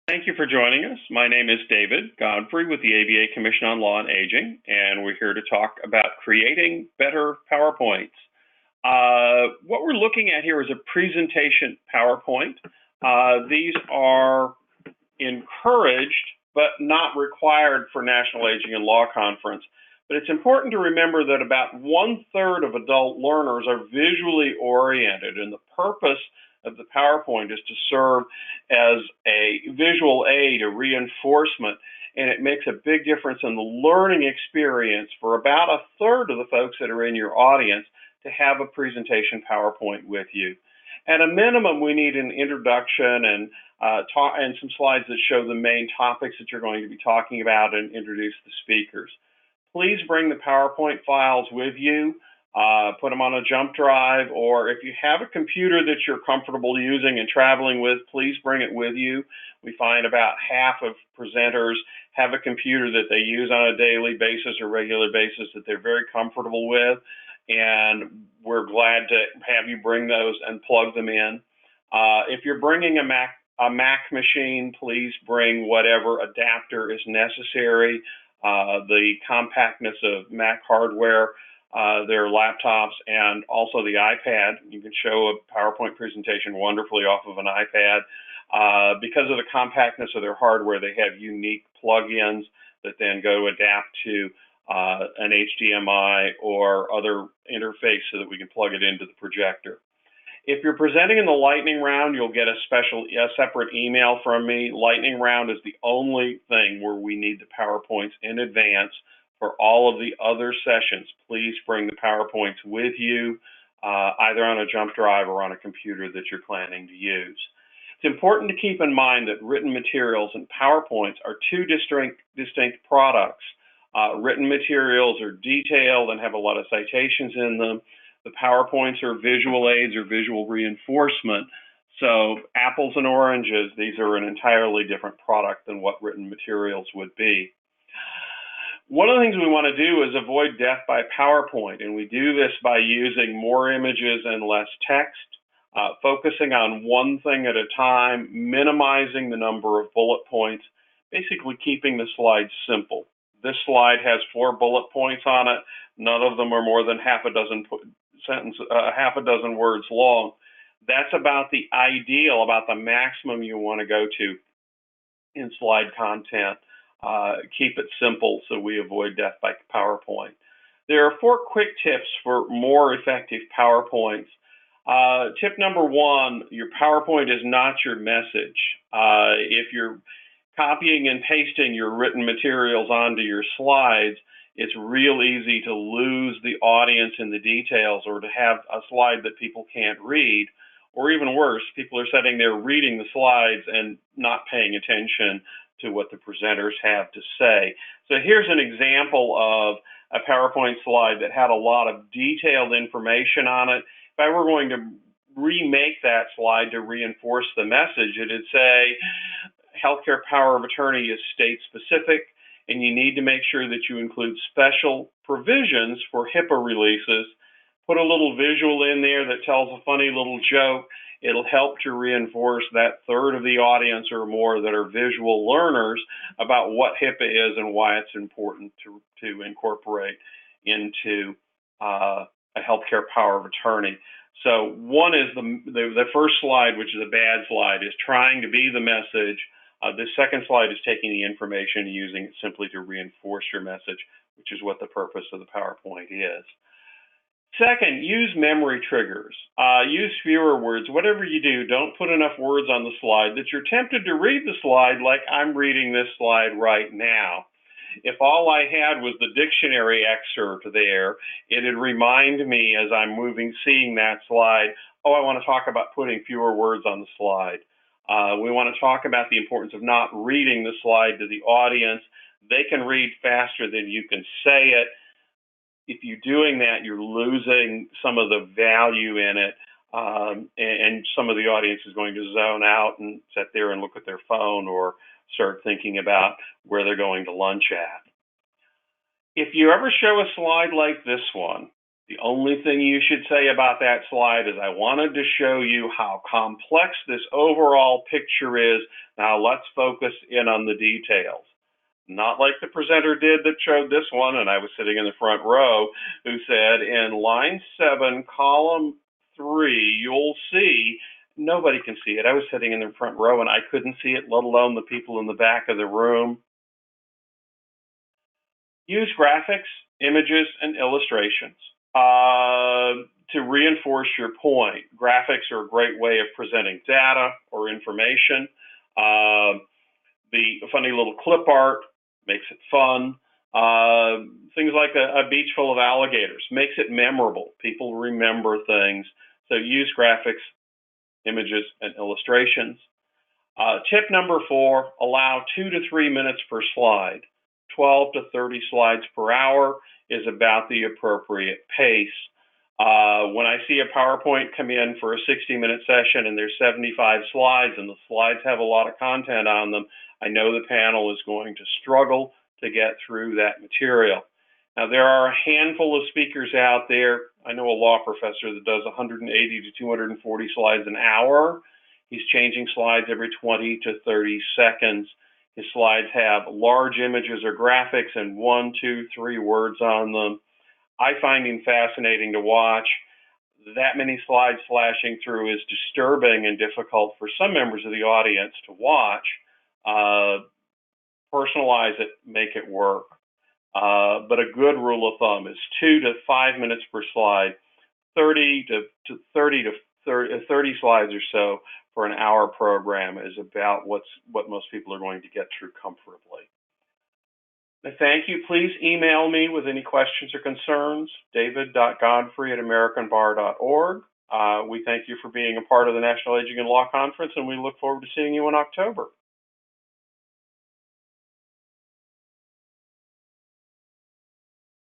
Thank you for joining us. My name is David Godfrey with the ABA Commission on Law and Aging, and we're here to talk about creating better PowerPoints. What we're looking at here is a presentation PowerPoint. These are encouraged but not required for National Aging and Law Conference. But it's important to remember that about 1/3 of adult learners are visually oriented, and the purpose of the PowerPoint is to serve as a visual aid, a reinforcement, and it makes a big difference in the learning experience for about 1/3 of the folks that are in your audience to have a presentation PowerPoint with you. At a minimum, we need an introduction and some slides that show the main topics that you're going to be talking about and introduce the speakers. Please bring the PowerPoint files with you. Put them on a jump drive, or if you have a computer that you're comfortable using and traveling with, please bring it with you. We find about half of presenters have a computer that they use on a daily basis or regular basis that they're very comfortable with, and we're glad to have you bring those and plug them in. If you're bringing a Mac machine, please bring whatever adapter is necessary. The compactness of Mac hardware, their laptops, and also the iPad. You can show a PowerPoint presentation wonderfully off of an iPad. Because of the compactness of their hardware, they have unique plugins that then go adapt to an HDMI or other interface so that we can plug it into the projector. If you're presenting in the lightning round, you'll get a separate email from me. Lightning round is the only thing where we need the PowerPoints in advance. For all of the other sessions, please bring the PowerPoints with you, either on a jump drive or on a computer that you're planning to use. It's important to keep in mind that written materials and PowerPoints are two distinct products. Written materials are detailed and have a lot of citations in them. The PowerPoints are visual aids or visual reinforcement. So apples and oranges, these are an entirely different product than what written materials would be. One of the things we want to do is avoid death by PowerPoint, and we do this by using more images and less text, focusing on one thing at a time, minimizing the number of bullet points, basically keeping the slides simple. This slide has 4 bullet points on it. None of them are more than half a dozen words long. That's about the ideal, about the maximum you want to go to in slide content. Keep it simple so we avoid death by PowerPoint. There are 4 quick tips for more effective PowerPoints. Tip number 1, your PowerPoint is not your message. If you're copying and pasting your written materials onto your slides, it's real easy to lose the audience in the details or to have a slide that people can't read, or even worse, people are sitting there reading the slides and not paying attention to what the presenters have to say. So here's an example of a PowerPoint slide that had a lot of detailed information on it. If I were going to remake that slide to reinforce the message, it'd say, healthcare power of attorney is state specific, and you need to make sure that you include special provisions for HIPAA releases. Put a little visual in there that tells a funny little joke. It'll help to reinforce that 1/3 of the audience or more that are visual learners about what HIPAA is and why it's important to incorporate into a healthcare power of attorney. So one is the first slide, which is a bad slide, is trying to be the message. The second slide is taking the information and using it simply to reinforce your message, which is what the purpose of the PowerPoint is. Second, use memory triggers. Use fewer words. Whatever you do, don't put enough words on the slide that you're tempted to read the slide like I'm reading this slide right now. If all I had was the dictionary excerpt there, it'd remind me as I'm seeing that slide, oh, I want to talk about putting fewer words on the slide. We want to talk about the importance of not reading the slide to the audience. They can read faster than you can say it. If you're doing that, you're losing some of the value in it, and some of the audience is going to zone out and sit there and look at their phone or start thinking about where they're going to lunch at. If you ever show a slide like this one, The only thing you should say about that slide is I wanted to show you how complex this overall picture is. Now let's focus in on the details. Not like the presenter did that showed this one, and I was sitting in the front row, who said in line 7, column 3, you'll see, nobody can see it. I was sitting in the front row and I couldn't see it, let alone the people in the back of the room. Use graphics, images, and illustrations to reinforce your point. Graphics are a great way of presenting data or information. The funny little clip art makes it fun. Things like a beach full of alligators makes it memorable. People remember things. So use graphics, images, and illustrations. Tip number 4, allow 2 to 3 minutes per slide. 12 to 30 slides per hour is about the appropriate pace. When I see a PowerPoint come in for a 60-minute session and there's 75 slides and the slides have a lot of content on them, I know the panel is going to struggle to get through that material. Now, there are a handful of speakers out there. I know a law professor that does 180 to 240 slides an hour. He's changing slides every 20 to 30 seconds. His slides have large images or graphics and 1, 2, 3 words on them. I find him fascinating to watch. That many slides flashing through is disturbing and difficult for some members of the audience to watch. Personalize it, make it work. But a good rule of thumb is 2 to 5 minutes per slide, 30 slides or so for an hour program is about what most people are going to get through comfortably. Thank you. Please email me with any questions or concerns, david.godfrey@americanbar.org. We thank you for being a part of the National Aging and Law Conference, and we look forward to seeing you in October.